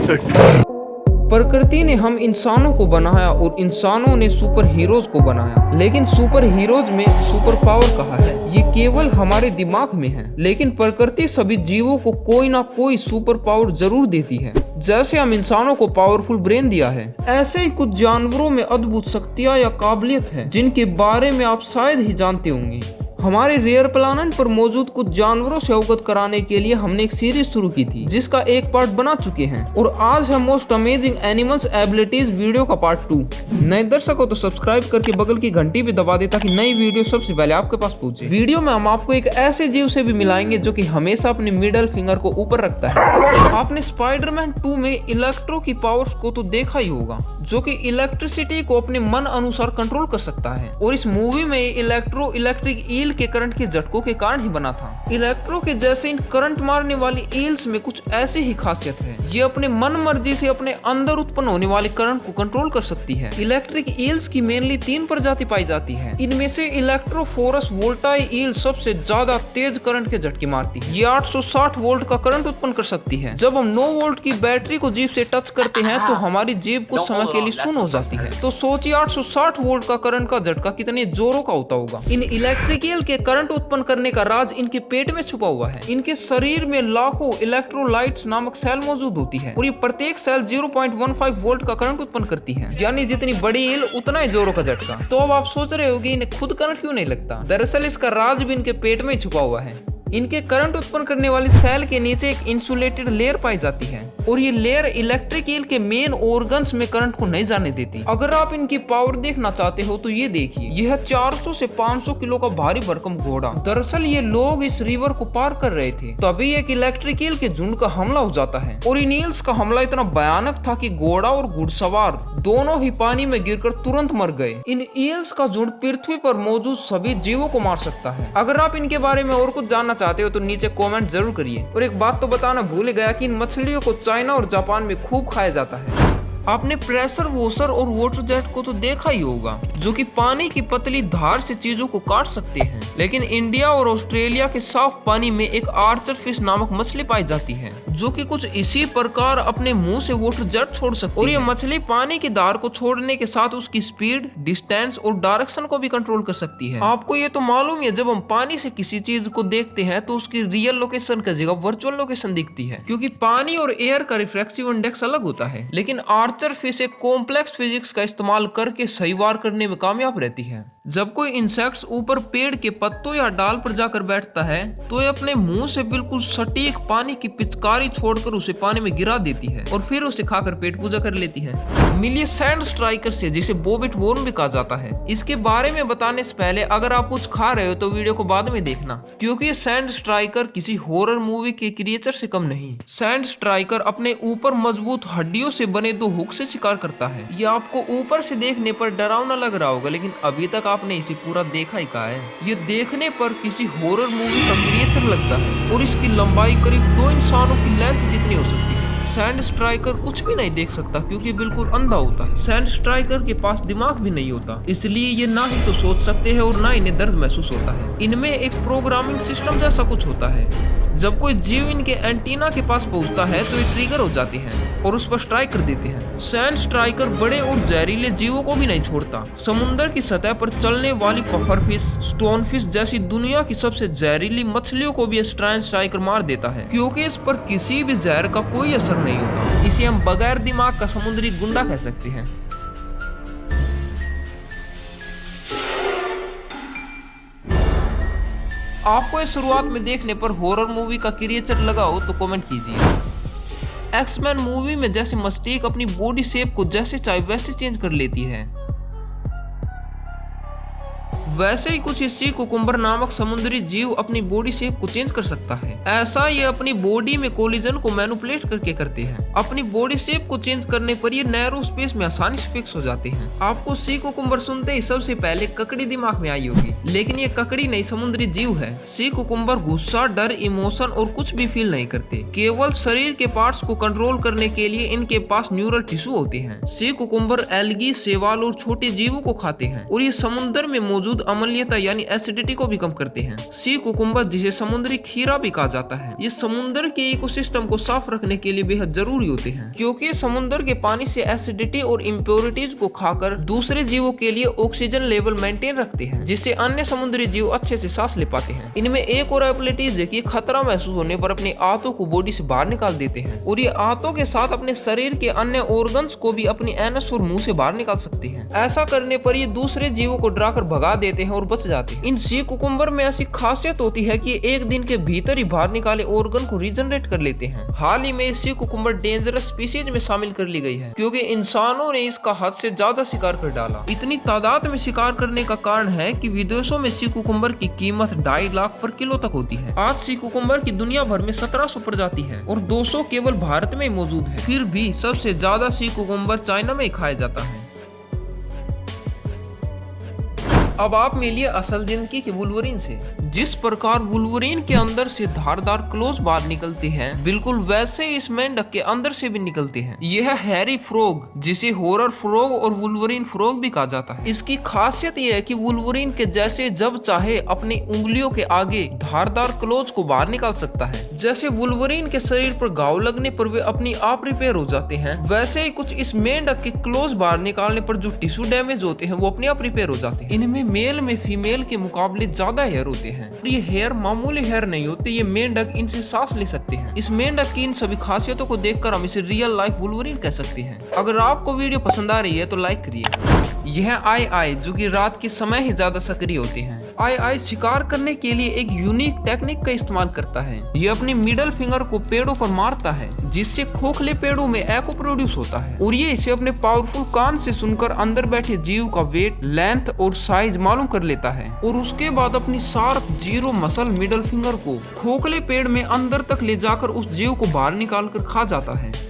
प्रकृति ने हम इंसानों को बनाया और इंसानों ने सुपर हीरोज को बनाया, लेकिन सुपर हीरोज में सुपर पावर कहाँ है? ये केवल हमारे दिमाग में है। लेकिन प्रकृति सभी जीवों को कोई ना कोई सुपर पावर जरूर देती है। जैसे हम इंसानों को पावरफुल ब्रेन दिया है, ऐसे ही कुछ जानवरों में अद्भुत शक्तियाँ या काबिलियत है जिनके बारे में आप शायद ही जानते होंगे। हमारे रेयर प्लानेट पर मौजूद कुछ जानवरों से अवगत कराने के लिए हमने एक सीरीज शुरू की थी, जिसका एक पार्ट बना चुके हैं और आज है most amazing animals abilities video का पार्ट 2। नए दर्शक हो तो सब्सक्राइब करके बगल की घंटी भी दबा दे ताकि नई वीडियो सबसे पहले आपके पास पहुंचे। वीडियो में हम आपको एक ऐसे जीव से भी मिलाएंगे जो कि हमेशा अपने मिडल फिंगर को ऊपर रखता है। आपने स्पाइडरमैन 2 में इलेक्ट्रो की पावर्स को तो देखा ही होगा, जो कि इलेक्ट्रिसिटी को अपने मन अनुसार कंट्रोल कर सकता है। और इस मूवी में इलेक्ट्रो इलेक्ट्रिक ईल के करंट के झटकों के कारण ही बना था। इलेक्ट्रो के जैसे इन करंट मारने वाली ईल्स में कुछ ऐसी ही खासियत है, ये अपने मन मर्जी से अपने अंदर उत्पन्न होने वाले करंट को कंट्रोल कर सकती है। इलेक्ट्रिक ईल्स की मेनली 3 प्रजाति पाई जाती है। इनमें से इलेक्ट्रोफोरस वोल्टाई ईल सबसे ज्यादा तेज करंट के झटके मारती है। ये 860 वोल्ट का करंट उत्पन्न कर सकती है। जब हम 9 वोल्ट की बैटरी को जीभ से टच करते हैं तो हमारी जीभ कुछ समय के लिए सुन्न हो जाती है। तो सोचिए 860 वोल्ट का करंट का झटका कितने जोरों का होता होगा। इन इलेक्ट्रिक ईल के करंट उत्पन्न करने का राज इनके पेट में छुपा हुआ है। इनके शरीर में लाखों इलेक्ट्रोलाइट्स नामक सेल मौजूद होती है और ये प्रत्येक सेल 0.15 वोल्ट का करंट उत्पन्न करती है, यानी जितनी बड़ी ईल उतना ही जोरों का झटका। तो अब आप सोच रहे होंगे इन्हें खुद करंट क्यों नहीं लगता? दरअसल इसका राज भी इनके पेट में ही छुपा हुआ है। इनके करंट उत्पन्न करने वाली सेल के नीचे एक इंसुलेटेड लेयर पाई जाती है और ये लेयर इलेक्ट्रिक ईल के मेन ऑर्गन्स में करंट को नहीं जाने देती। अगर आप इनकी पावर देखना चाहते हो तो ये देखिए, यह 400 से 500 किलो का भारी भरकम घोड़ा। दरअसल ये लोग इस रिवर को पार कर रहे थे, तभी एक इलेक्ट्रिक ईल के झुंड का हमला हो जाता है और इन ईल्स का हमला इतना भयानक था कि घोड़ा और घुड़सवार दोनों ही पानी में गिरकर तुरंत मर गए। इन ईल्स का झुंड पृथ्वी पर मौजूद सभी जीवों को मार सकता है। अगर आप इनके बारे में और कुछ जानना चाहते हो तो नीचे कमेंट जरूर करिए। और एक बात तो बताना भूल गया कि इन मछलियों को चाइना और जापान में खूब खाया जाता है। आपने प्रेशर वॉशर और वाटर जेट को तो देखा ही होगा, जो कि पानी की पतली धार से चीजों को काट सकते हैं। लेकिन इंडिया और ऑस्ट्रेलिया के साफ पानी में एक आर्चर फिश नामक मछली पाई जाती है, जो कि कुछ इसी प्रकार अपने मुंह से वाटर जेट छोड़ सकती है। और ये मछली पानी की धार को छोड़ने के साथ उसकी स्पीड, डिस्टेंस और डायरेक्शन को भी कंट्रोल कर सकती है। आपको ये तो मालूम है, जब हम पानी से किसी चीज को देखते हैं तो उसकी रियल लोकेशन की जगह वर्चुअल लोकेशन दिखती है, क्योंकि पानी और एयर का रिफ्लेक्सिव इंडेक्स अलग होता है। लेकिन आर्चर फिश एक कॉम्प्लेक्स फिजिक्स का इस्तेमाल करके सही वार करने में कामयाब रहती है। जब कोई इंसेक्ट्स ऊपर पेड़ के पत्तों या डाल पर जाकर बैठता है तो ये अपने मुंह से बिल्कुल सटीक पानी की पिचकारी छोड़कर उसे पानी में गिरा देती है और फिर उसे खाकर पेट पूजा कर लेती है। मिलिए सैंड स्ट्राइकर से, जिसे बॉबिट वॉर्म भी कहा जाता है। इसके बारे में बताने से पहले अगर आप कुछ खा रहे हो तो वीडियो को बाद में देखना, क्योंकि ये सैंड स्ट्राइकर किसी हॉरर मूवी के क्रिएचर से कम नहीं। सैंड स्ट्राइकर अपने ऊपर मजबूत हड्डियों से बने 2 हुक से शिकार करता है। ये आपको ऊपर से देखने पर डरावना लग रहा होगा, लेकिन अभी तक आपने इसे पूरा देखा ही कहा है। ये देखने पर किसी हॉरर मूवी का क्रिएचर लगता है और इसकी लंबाई करीब 2 इंसानों की लेंथ जितनी हो सकती है। सैंड स्ट्राइकर कुछ भी नहीं देख सकता क्योंकि बिल्कुल अंधा होता है। सैंड स्ट्राइकर के पास दिमाग भी नहीं होता, इसलिए ये ना ही तो सोच सकते हैं और ना इन्हें दर्द महसूस होता है। इनमें एक प्रोग्रामिंग सिस्टम जैसा कुछ होता है। जब कोई जीव इनके एंटीना के पास पहुंचता है तो ये ट्रिगर हो जाते हैं और उस पर स्ट्राइक कर देते हैं। सैंड स्ट्राइकर बड़े और जहरीले जीवों को भी नहीं छोड़ता। समुद्र की सतह पर चलने वाली पफर फिश, स्टोन फिश जैसी दुनिया की सबसे जहरीली मछलियों को भी सैंड स्ट्राइकर मार देता है, क्योंकि इस पर किसी भी जहर का कोई असर नहीं होता। इसे हम बगैर दिमाग का समुद्री गुंडा कह सकते हैं। आपको इस शुरुआत में देखने पर हॉरर मूवी का क्रिएचर लगा हो तो कमेंट कीजिए। एक्समैन मूवी में जैसे मस्टीक अपनी बॉडी शेप को जैसे चाहे वैसे चेंज कर लेती है, वैसे ही कुछ सी कुकुम्बर नामक समुद्री जीव अपनी बॉडी शेप को चेंज कर सकता है। ऐसा ये अपनी बॉडी में कोलिजन को मैनिपुलेट करके करते हैं। अपनी बॉडी शेप को चेंज करने पर ये नैरो स्पेस में आसानी से फिक्स हो जाते हैं। आपको सी कुकुम्बर सुनते ही सबसे पहले ककड़ी दिमाग में आई होगी, लेकिन ये ककड़ी नहीं, समुद्री जीव है। सी कुकुम्बर गुस्सा, डर, इमोशन और कुछ भी फील नहीं करते। केवल शरीर के पार्ट्स को कंट्रोल करने के लिए इनके पास न्यूरल टिश्यू होते हैं। सी कुकुम्बर एल्गी, शैवाल और छोटे जीवों को खाते हैं और ये समुद्र में मौजूद अम्लीयता यानी एसिडिटी को भी कम करते हैं। सी कुकुम्बर, जिसे समुद्री खीरा भी कहा जाता है, ये समुद्र के इकोसिस्टम को साफ रखने के लिए बेहद जरूरी होते हैं, क्योंकि समुद्र के पानी से एसिडिटी और इम्प्योरिटीज को खाकर दूसरे जीवों के लिए ऑक्सीजन लेवल मेंटेन रखते हैं, जिससे अन्य समुद्री जीव अच्छे से सांस ले पाते हैं। इनमें एक और एबिलिटीज है कि खतरा महसूस होने पर अपने आंतों को बॉडी से बाहर निकाल देते हैं, और ये आंतों के साथ अपने शरीर के अन्य ऑर्गन्स को भी अपनी एनस और मुंह से बाहर निकाल सकते हैं। ऐसा करने पर ये दूसरे जीवों को डराकर भगा देते हैं और बच जाते हैं। इन सी कुकुम्बर में ऐसी खासियत होती है कि एक दिन के भीतर ही बाहर निकाले ऑर्गन को रीजनरेट कर लेते हैं। हाल ही में सी कुकुम्बर डेंजरस स्पीसीज में शामिल कर ली गई है, क्योंकि इंसानों ने इसका हद से ज्यादा शिकार कर डाला। इतनी तादाद में शिकार करने का कारण है कि विदेशों में सी कुकुम्बर की कीमत 2.5 लाख पर किलो तक होती है। आज सी कुकुम्बर की दुनिया भर में 1700 प्रजाति है और 200 केवल भारत में मौजूद है। फिर भी सबसे ज्यादा सी कुकुम्बर चाइना में खाया जाता है। अब आप मिलिए असल जिंदगी के वुल्वरीन से। जिस प्रकार वुल्वरीन के अंदर से धारदार क्लोज बाहर निकलते हैं, बिल्कुल वैसे ही इस मेंढक के अंदर से भी निकलते हैं। यह हैरी फ्रॉग, जिसे हॉरर फ्रॉग और वुल्वरीन फ्रॉग भी कहा जाता है। इसकी खासियत यह है कि वुल्वरीन के जैसे जब चाहे अपनी उंगलियों के आगे धारदार क्लोज को बाहर निकाल सकता है। जैसे वुल्वरीन के शरीर पर घाव लगने पर वे अपनी आप रिपेयर हो जाते हैं, वैसे ही कुछ इस मेंढक के क्लोज बाहर निकालने पर जो टिश्यू डैमेज होते हैं वो अपने आप रिपेयर हो जाते हैं। इनमें मेल में फीमेल के मुकाबले ज्यादा हेयर होते हैं। ये हेयर मामूली हेयर नहीं होते, ये मेंढक इनसे सांस ले सकते हैं। इस मेंढक की इन सभी खासियतों को देखकर हम इसे रियल लाइफ वुल्वरीन कह सकते हैं। अगर आपको वीडियो पसंद आ रही है तो लाइक करिए। यह आई जो कि रात के समय ही ज्यादा सक्रिय होते हैं। आई शिकार करने के लिए एक यूनिक टेक्निक का इस्तेमाल करता है। ये अपनी मिडल फिंगर को पेड़ों पर मारता है, जिससे खोखले पेड़ों में एको प्रोड्यूस होता है, और ये इसे अपने पावरफुल कान से सुनकर अंदर बैठे जीव का वेट, लेंथ और साइज मालूम कर लेता है, और उसके बाद अपनी sharp zero muscle middle finger को खोखले पेड़ में अंदर तक ले जाकर उस जीव को बाहर निकाल कर खा जाता है।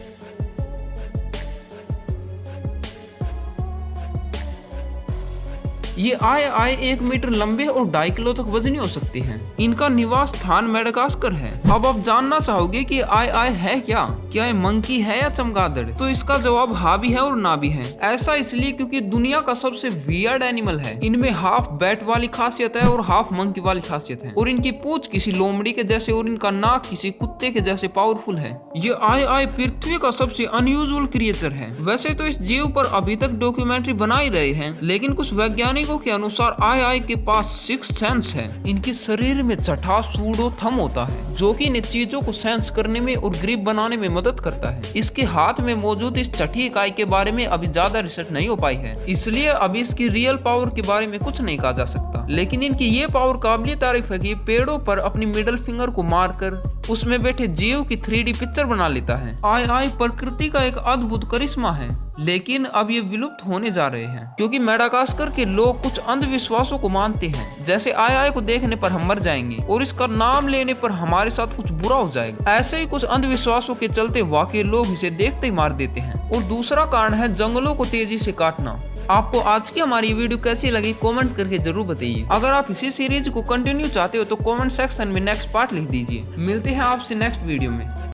ये आय 1 मीटर लंबे और 2.5 किलो तक वजनी हो सकते हैं। इनका निवास स्थान मेडागास्कर है। अब आप जानना चाहोगे कि आय है क्या ये मंकी है या चमगादड़? तो इसका जवाब हाँ भी है और ना भी है। ऐसा इसलिए क्योंकि दुनिया का सबसे वियर्ड एनिमल है। इनमें हाफ बैट वाली खासियत है और हाफ मंकी वाली खासियत है, और इनकी पूंछ किसी लोमड़ी के जैसे और इनका नाक किसी कुत्ते के जैसे पावरफुल है। ये आय पृथ्वी का सबसे अनयूजुअल क्रिएचर है। वैसे तो इस जीव पर अभी तक डॉक्यूमेंट्री बना ही रहे हैं, लेकिन कुछ वैज्ञानिकों के अनुसार आय के पास सिक्स्थ सेंस है। इनके शरीर में छठा सूडो थंब होता है, जो कि इन चीजों को सेंस करने में और ग्रिप बनाने में मदद करता है। इसके हाथ में मौजूद इस छठी इकाई के बारे में अभी ज्यादा रिसर्च नहीं हो पाई है, इसलिए अभी इसकी रियल पावर के बारे में कुछ नहीं कहा जा सकता। लेकिन इनकी ये पावर काबिल तारीफ है कि पेड़ों पर अपनी मिडल फिंगर को मारकर उसमें बैठे जीव की 3D पिक्चर बना लेता है। आय प्रकृति का एक अद्भुत करिश्मा है, लेकिन अब ये विलुप्त होने जा रहे हैं, क्योंकि मेडागास्कर के लोग कुछ अंधविश्वासों को मानते हैं, जैसे आय को देखने पर हम मर जाएंगे और इसका नाम लेने पर हमारे साथ कुछ बुरा हो जाएगा। ऐसे ही कुछ अंधविश्वासों के चलते वाकई लोग इसे देखते ही मार देते हैं। और दूसरा कारण है जंगलों को तेजी से काटना। आपको आज की हमारी वीडियो कैसी लगी कमेंट करके जरूर बताइए। अगर आप इसी सीरीज को कंटिन्यू चाहते हो तो कमेंट सेक्शन में नेक्स्ट पार्ट लिख दीजिए। मिलते हैं आपसे नेक्स्ट वीडियो में।